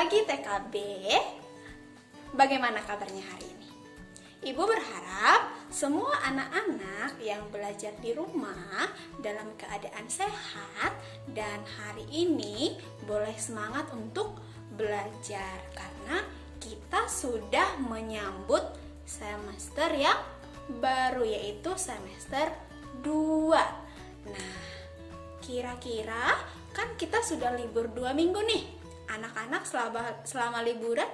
pagi TKB. Bagaimana kabarnya hari ini? Ibu berharap semua anak-anak yang belajar di rumah dalam keadaan sehat dan hari ini boleh semangat untuk belajar karena kita sudah menyambut semester yang baru, yaitu semester 2. Nah, kira-kira kan kita sudah libur 2 minggu nih. Anak-anak selama liburan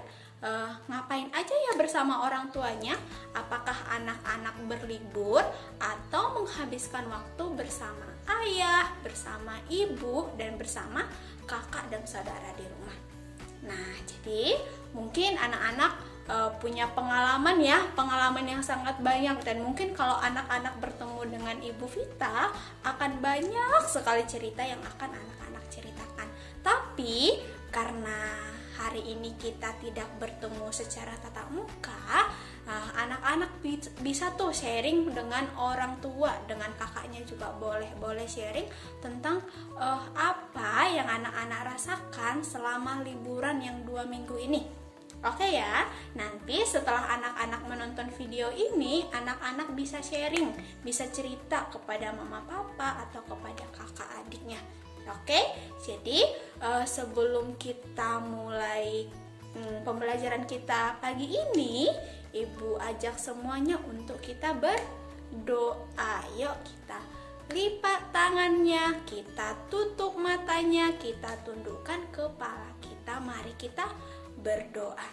ngapain aja ya bersama orang tuanya? Apakah anak-anak berlibur atau menghabiskan waktu bersama ayah, bersama ibu, dan bersama kakak dan saudara di rumah? Nah, jadi mungkin anak-anak punya pengalaman yang sangat banyak, dan mungkin kalau anak-anak bertemu dengan Ibu Vita akan banyak sekali cerita yang akan anak-anak ceritakan. Tapi karena hari ini kita tidak bertemu secara tatap muka, anak-anak bisa tuh sharing dengan orang tua, dengan kakaknya juga boleh sharing tentang apa yang anak-anak rasakan selama liburan yang 2 minggu ini. Oke ya, nanti setelah anak-anak menonton video ini, anak-anak bisa sharing, bisa cerita kepada mama papa atau kepada kakak adiknya. Oke, jadi sebelum kita mulai pembelajaran kita pagi ini, Ibu ajak semuanya untuk kita berdoa. Yuk kita lipat tangannya, kita tutup matanya, kita tundukkan kepala kita. Mari kita berdoa.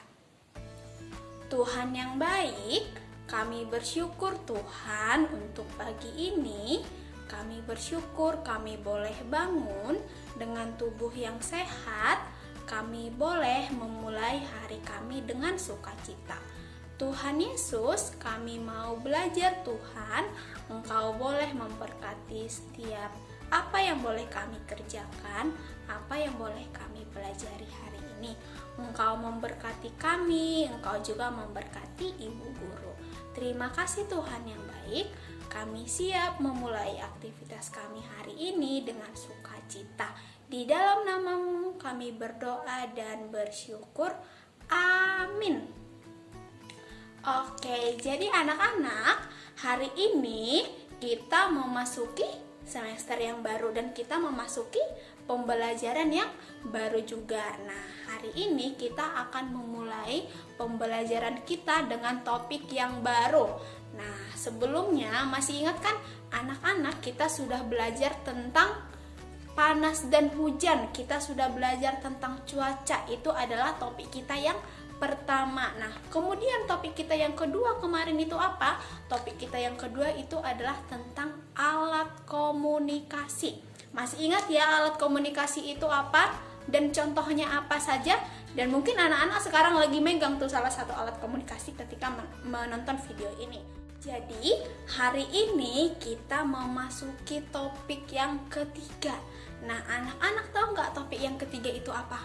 Tuhan yang baik, kami bersyukur Tuhan untuk pagi ini. Kami bersyukur kami boleh bangun dengan tubuh yang sehat. Kami boleh memulai hari kami dengan sukacita. Tuhan Yesus, kami mau belajar Tuhan. Engkau boleh memberkati setiap apa yang boleh kami kerjakan, apa yang boleh kami pelajari hari ini. Engkau memberkati kami, Engkau juga memberkati Ibu Guru. Terima kasih Tuhan yang baik. Kami siap memulai aktivitas kami hari ini dengan sukacita. Di dalam nama-Mu kami berdoa dan bersyukur. Amin. Oke, jadi anak-anak, hari ini kita memasuki semester yang baru dan kita memasuki pembelajaran yang baru juga. Nah, hari ini kita akan memulai pembelajaran kita dengan topik yang baru. Nah, sebelumnya masih ingat kan anak-anak, kita sudah belajar tentang panas dan hujan. Kita sudah belajar tentang cuaca. Itu adalah topik kita yang pertama. Nah, kemudian topik kita yang kedua kemarin itu apa? Topik kita yang kedua itu adalah tentang alat komunikasi. Masih ingat ya alat komunikasi itu apa? Dan contohnya apa saja? Dan mungkin anak-anak sekarang lagi megang tuh salah satu alat komunikasi ketika menonton video ini. Jadi hari ini kita memasuki topik yang ketiga. Nah, anak-anak tahu nggak topik yang ketiga itu apa?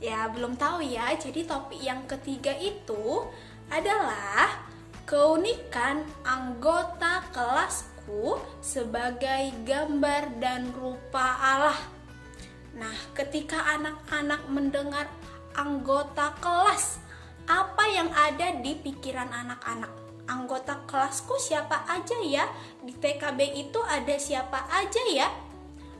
Ya, belum tahu ya. Jadi topik yang ketiga itu adalah keunikan anggota kelasku sebagai gambar dan rupa Allah. Nah, ketika anak-anak mendengar anggota kelas, apa yang ada di pikiran anak-anak? Anggota kelasku siapa aja ya? Di TKB itu ada siapa aja ya?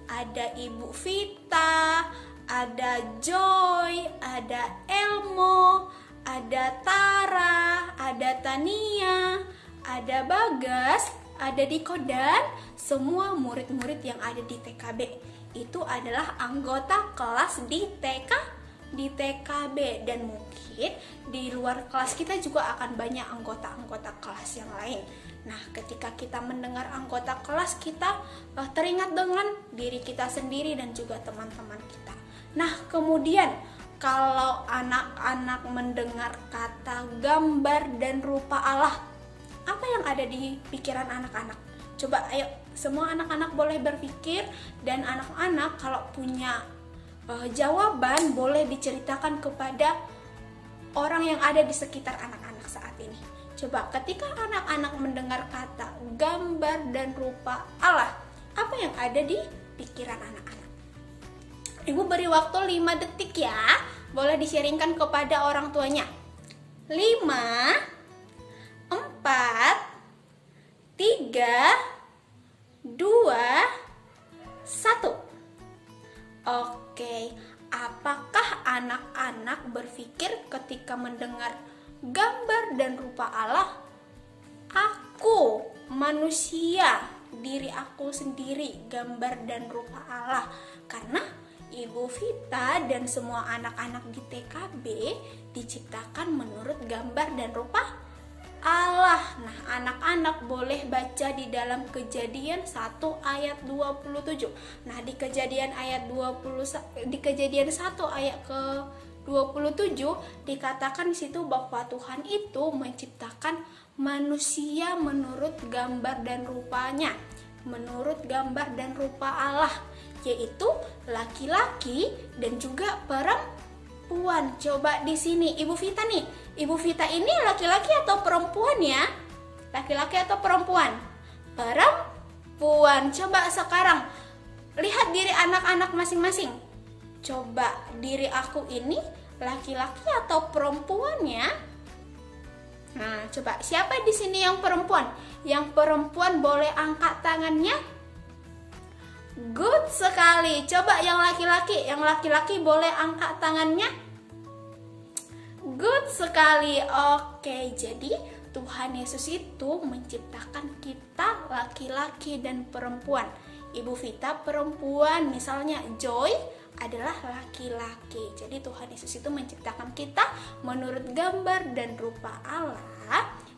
Ada Ibu Vita, ada Joy, ada Elmo, ada Tara, ada Tania, ada Bagas, ada Diko, dan semua murid-murid yang ada di TKB. Itu adalah anggota kelas di TKB, dan mungkin di luar kelas kita juga akan banyak anggota-anggota kelas yang lain. Nah, ketika kita mendengar anggota kelas, kita teringat dengan diri kita sendiri dan juga teman-teman kita. Nah, kemudian kalau anak-anak mendengar kata gambar dan rupa Allah, apa yang ada di pikiran anak-anak? Coba ayo, semua anak-anak boleh berpikir, dan anak-anak kalau punya jawaban boleh diceritakan kepada orang yang ada di sekitar anak-anak saat ini. Coba ketika anak-anak mendengar kata gambar dan rupa Allah, apa yang ada di pikiran anak-anak? Ibu beri waktu 5 detik ya. boleh di-sharingkan kepada orang tuanya. 5, 4, 3, 2, 1. Oke, apakah anak-anak berpikir ketika mendengar gambar dan rupa Allah, aku manusia, diri aku sendiri, gambar dan rupa Allah? Karena Ibu Vita dan semua anak-anak di TKB diciptakan menurut gambar dan rupa Allah. Nah, anak-anak boleh baca di dalam Kejadian 1 ayat 27. Nah, di Kejadian 1 ayat ke 27 dikatakan di situ bahwa Tuhan itu menciptakan manusia menurut gambar dan rupanya, menurut gambar dan rupa Allah, yaitu laki-laki dan juga perempuan. Coba di sini Ibu Vita nih. Ibu Vita ini laki-laki atau perempuan ya? Laki-laki atau perempuan? Perempuan. Coba sekarang lihat diri anak-anak masing-masing. Coba diri aku ini laki-laki atau perempuan ya? Nah, coba siapa di sini yang perempuan? Yang perempuan boleh angkat tangannya. Good sekali. Coba yang laki-laki boleh angkat tangannya. Good sekali. Oke, jadi Tuhan Yesus itu menciptakan kita laki-laki dan perempuan. Ibu Vita perempuan, misalnya Joy adalah laki-laki. Jadi Tuhan Yesus itu menciptakan kita menurut gambar dan rupa Allah,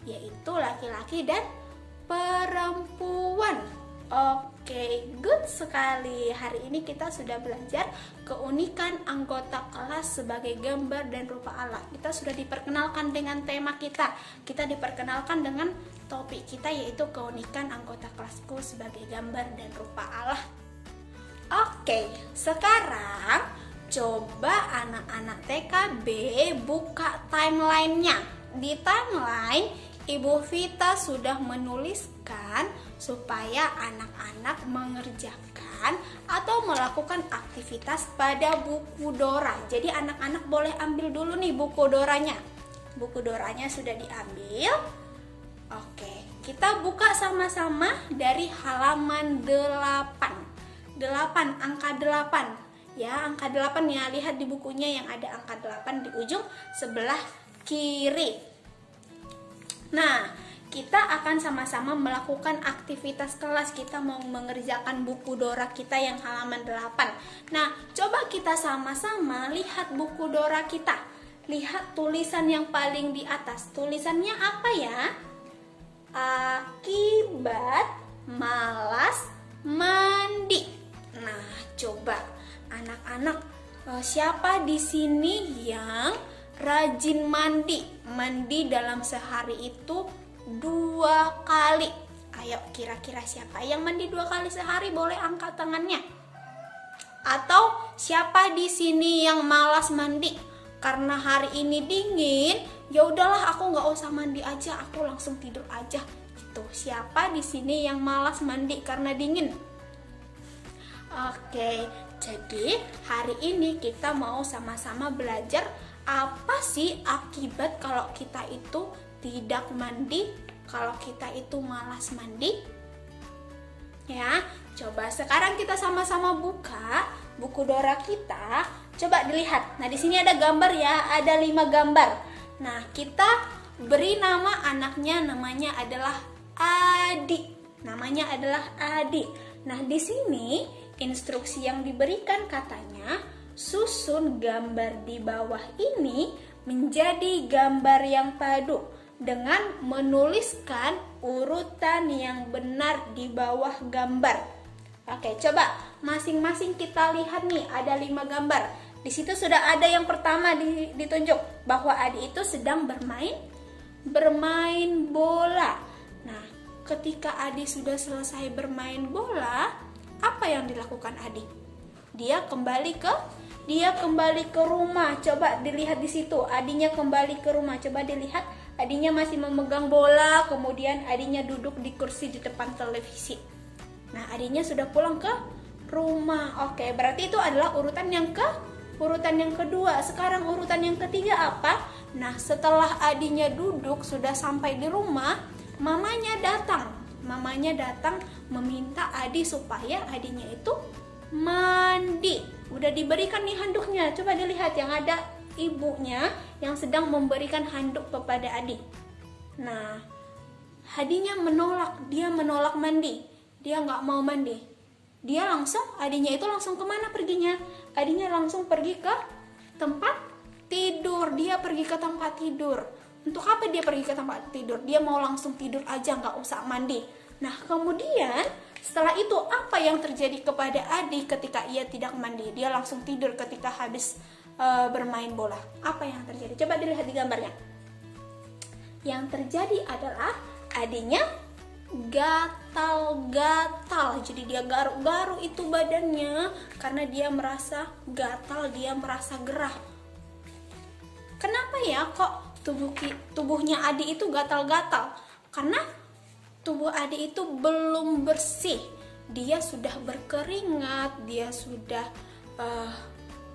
yaitu laki-laki dan perempuan. Oke, good sekali. Hari ini kita sudah belajar keunikan anggota kelas sebagai gambar dan rupa Allah. Kita sudah diperkenalkan dengan tema kita. Kita diperkenalkan dengan topik kita, yaitu keunikan anggota kelasku sebagai gambar dan rupa Allah. Oke, sekarang coba anak-anak TKB buka timelinenya. Di timeline Ibu Vita sudah menuliskan supaya anak-anak mengerjakan atau melakukan aktivitas pada buku Dora. Jadi anak-anak boleh ambil dulu nih buku Doranya. Buku Doranya sudah diambil. Oke, kita buka sama-sama dari halaman 8. 8, angka 8. Ya, angka 8 ya. Lihat di bukunya yang ada angka 8 di ujung sebelah kiri. Nah, kita akan sama-sama melakukan aktivitas kelas. Kita mau mengerjakan buku Dora kita yang halaman 8. Nah, coba kita sama-sama lihat buku Dora kita. Lihat tulisan yang paling di atas. Tulisannya apa ya? Akibat malas mandi. Nah, coba anak-anak, siapa di sini yang rajin mandi? Mandi dalam sehari itu 2 kali. Ayo, kira-kira siapa yang mandi 2 kali sehari? Boleh angkat tangannya. Atau siapa di sini yang malas mandi? Karena hari ini dingin, ya udahlah aku nggak usah mandi aja, aku langsung tidur aja. Gitu. Siapa di sini yang malas mandi karena dingin? Oke, jadi hari ini kita mau sama-sama belajar apa sih akibat kalau kita itu tidak mandi, kalau kita itu malas mandi. Ya, coba sekarang kita sama-sama buka buku Dora kita. Coba dilihat. Nah, di sini ada gambar ya, ada 5 gambar. Nah, kita beri nama anaknya, namanya adalah Adi. Namanya adalah Adi. Nah, di sini instruksi yang diberikan katanya, susun gambar di bawah ini menjadi gambar yang padu dengan menuliskan urutan yang benar di bawah gambar. Oke, coba masing-masing kita lihat nih, ada 5 gambar. Di situ sudah ada yang pertama ditunjuk bahwa Adi itu sedang bermain bola. Nah, ketika Adi sudah selesai bermain bola, apa yang dilakukan Adi? Dia kembali ke rumah. Coba dilihat di situ, Adinya kembali ke rumah. Coba dilihat, Adinya masih memegang bola, kemudian Adinya duduk di kursi di depan televisi. Nah, Adinya sudah pulang ke rumah. Oke, berarti itu adalah urutan yang urutan yang kedua. Sekarang urutan yang ketiga apa? Nah, setelah Adinya duduk sudah sampai di rumah, mamanya datang. Mamanya datang meminta Adi supaya Adinya itu mandi. Udah diberikan nih handuknya. Coba dilihat yang ada ibunya yang sedang memberikan handuk kepada Adi. Nah, Adinya menolak. Dia menolak mandi. Dia nggak mau mandi. Dia Adinya itu langsung kemana perginya? Adinya langsung pergi ke tempat tidur. Dia pergi ke tempat tidur. Untuk apa dia pergi ke tempat tidur? Dia mau langsung tidur aja, nggak usah mandi. Nah, kemudian setelah itu apa yang terjadi kepada Adi ketika ia tidak mandi? Dia langsung tidur ketika habis bermain bola. Apa yang terjadi? Coba dilihat di gambarnya. Yang terjadi adalah Adinya gatal-gatal. Jadi dia garuk-garuk itu badannya karena dia merasa gatal, dia merasa gerah. Kenapa ya kok tubuhnya Adi itu gatal-gatal? Karena tubuh Adi itu belum bersih. Dia sudah berkeringat, dia sudah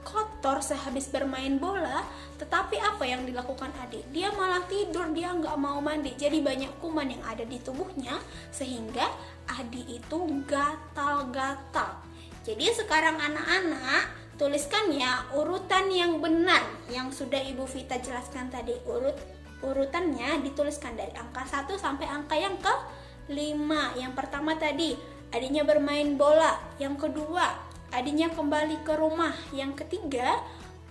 kotor sehabis bermain bola. Tetapi apa yang dilakukan Adi? Dia malah tidur, dia nggak mau mandi. Jadi banyak kuman yang ada di tubuhnya sehingga Adi itu gatal-gatal. Jadi sekarang anak-anak tuliskan ya urutan yang benar yang sudah Ibu Vita jelaskan tadi. Urutannya dituliskan dari angka 1 sampai angka yang ke-5. Yang pertama tadi Adinya bermain bola. Yang kedua Adinya kembali ke rumah. Yang ketiga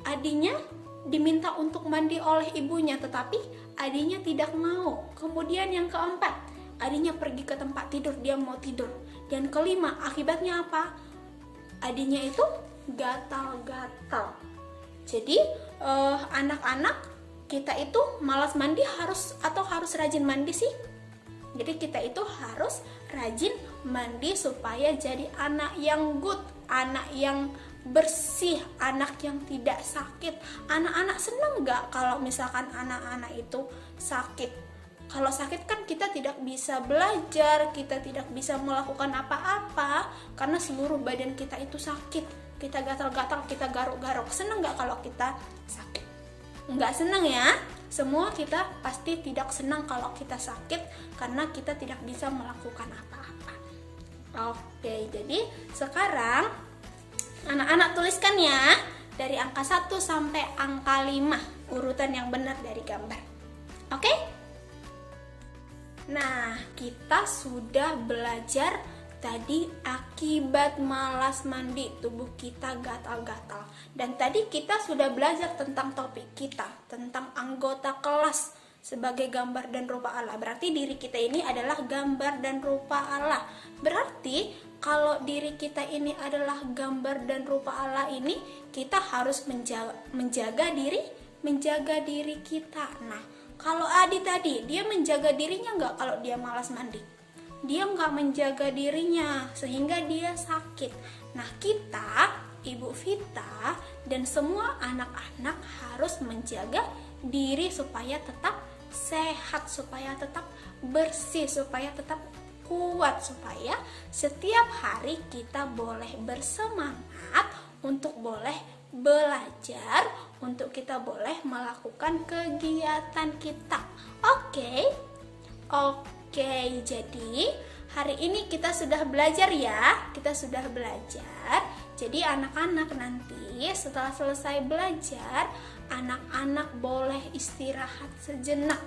Adinya diminta untuk mandi oleh ibunya, tetapi Adinya tidak mau. Kemudian yang keempat Adinya pergi ke tempat tidur, dia mau tidur. Dan kelima akibatnya apa? Adinya itu gatal-gatal. Jadi anak-anak kita itu malas mandi harus rajin mandi sih? Jadi kita itu harus rajin mandi supaya jadi anak yang good, anak yang bersih, anak yang tidak sakit. Anak-anak seneng gak kalau misalkan anak-anak itu sakit? Kalau sakit kan kita tidak bisa belajar, kita tidak bisa melakukan apa-apa karena seluruh badan kita itu sakit. Kita gatal-gatal, kita garuk-garuk. Seneng gak kalau kita sakit? Nggak seneng ya. Semua kita pasti tidak senang kalau kita sakit karena kita tidak bisa melakukan apa-apa. Oke, jadi sekarang anak-anak tuliskan ya dari angka 1 sampai angka 5 urutan yang benar dari gambar. Oke? Nah, kita sudah belajar tadi akibat malas mandi tubuh kita gatal-gatal. Dan tadi kita sudah belajar tentang topik kita, tentang anggota kelas sebagai gambar dan rupa Allah. Berarti diri kita ini adalah gambar dan rupa Allah. Berarti kalau diri kita ini adalah gambar dan rupa Allah ini, kita harus menjaga diri kita. Nah, kalau Adi tadi, dia menjaga dirinya nggak kalau dia malas mandi? Dia nggak menjaga dirinya sehingga dia sakit. Nah, kita, Ibu Vita, dan semua anak-anak harus menjaga diri supaya tetap sehat, supaya tetap bersih, supaya tetap kuat, supaya setiap hari kita boleh bersemangat untuk boleh belajar, untuk kita boleh melakukan kegiatan kita. Oke, jadi hari ini kita sudah belajar ya. Kita sudah belajar. Jadi anak-anak nanti setelah selesai belajar, anak-anak boleh istirahat sejenak.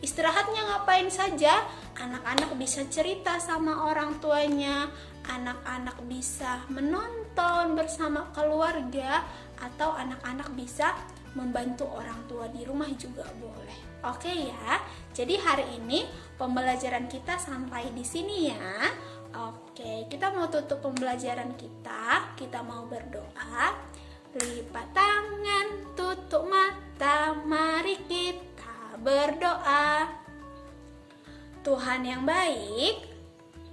Istirahatnya ngapain saja? Anak-anak bisa cerita sama orang tuanya, anak-anak bisa menonton bersama keluarga, atau anak-anak bisa membantu orang tua di rumah juga boleh. Oke ya. Jadi hari ini pembelajaran kita sampai di sini ya. Oke, kita mau tutup pembelajaran kita. Kita mau berdoa. Lipat tangan, tutup mata, mari kita berdoa. Tuhan yang baik,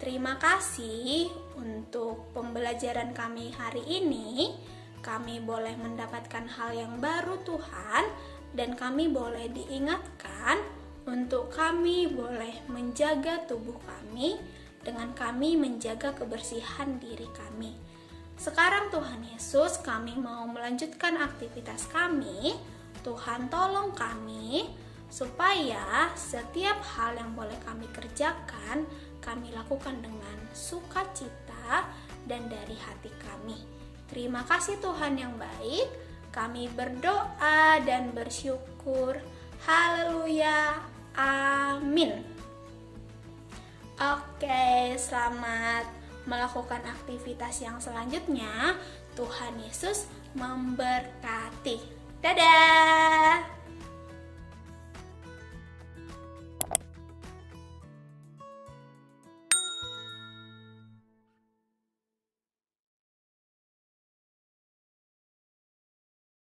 terima kasih untuk pembelajaran kami hari ini. Kami boleh mendapatkan hal yang baru Tuhan, dan kami boleh diingatkan untuk kami boleh menjaga tubuh kami dengan kami menjaga kebersihan diri kami. Sekarang Tuhan Yesus, kami mau melanjutkan aktivitas kami. Tuhan tolong kami supaya setiap hal yang boleh kami kerjakan, kami lakukan dengan sukacita dan dari hati kami. Terima kasih Tuhan yang baik. Kami berdoa dan bersyukur. Haleluya. Amin. Oke, selamat melakukan aktivitas yang selanjutnya. Tuhan Yesus memberkati. Dadah.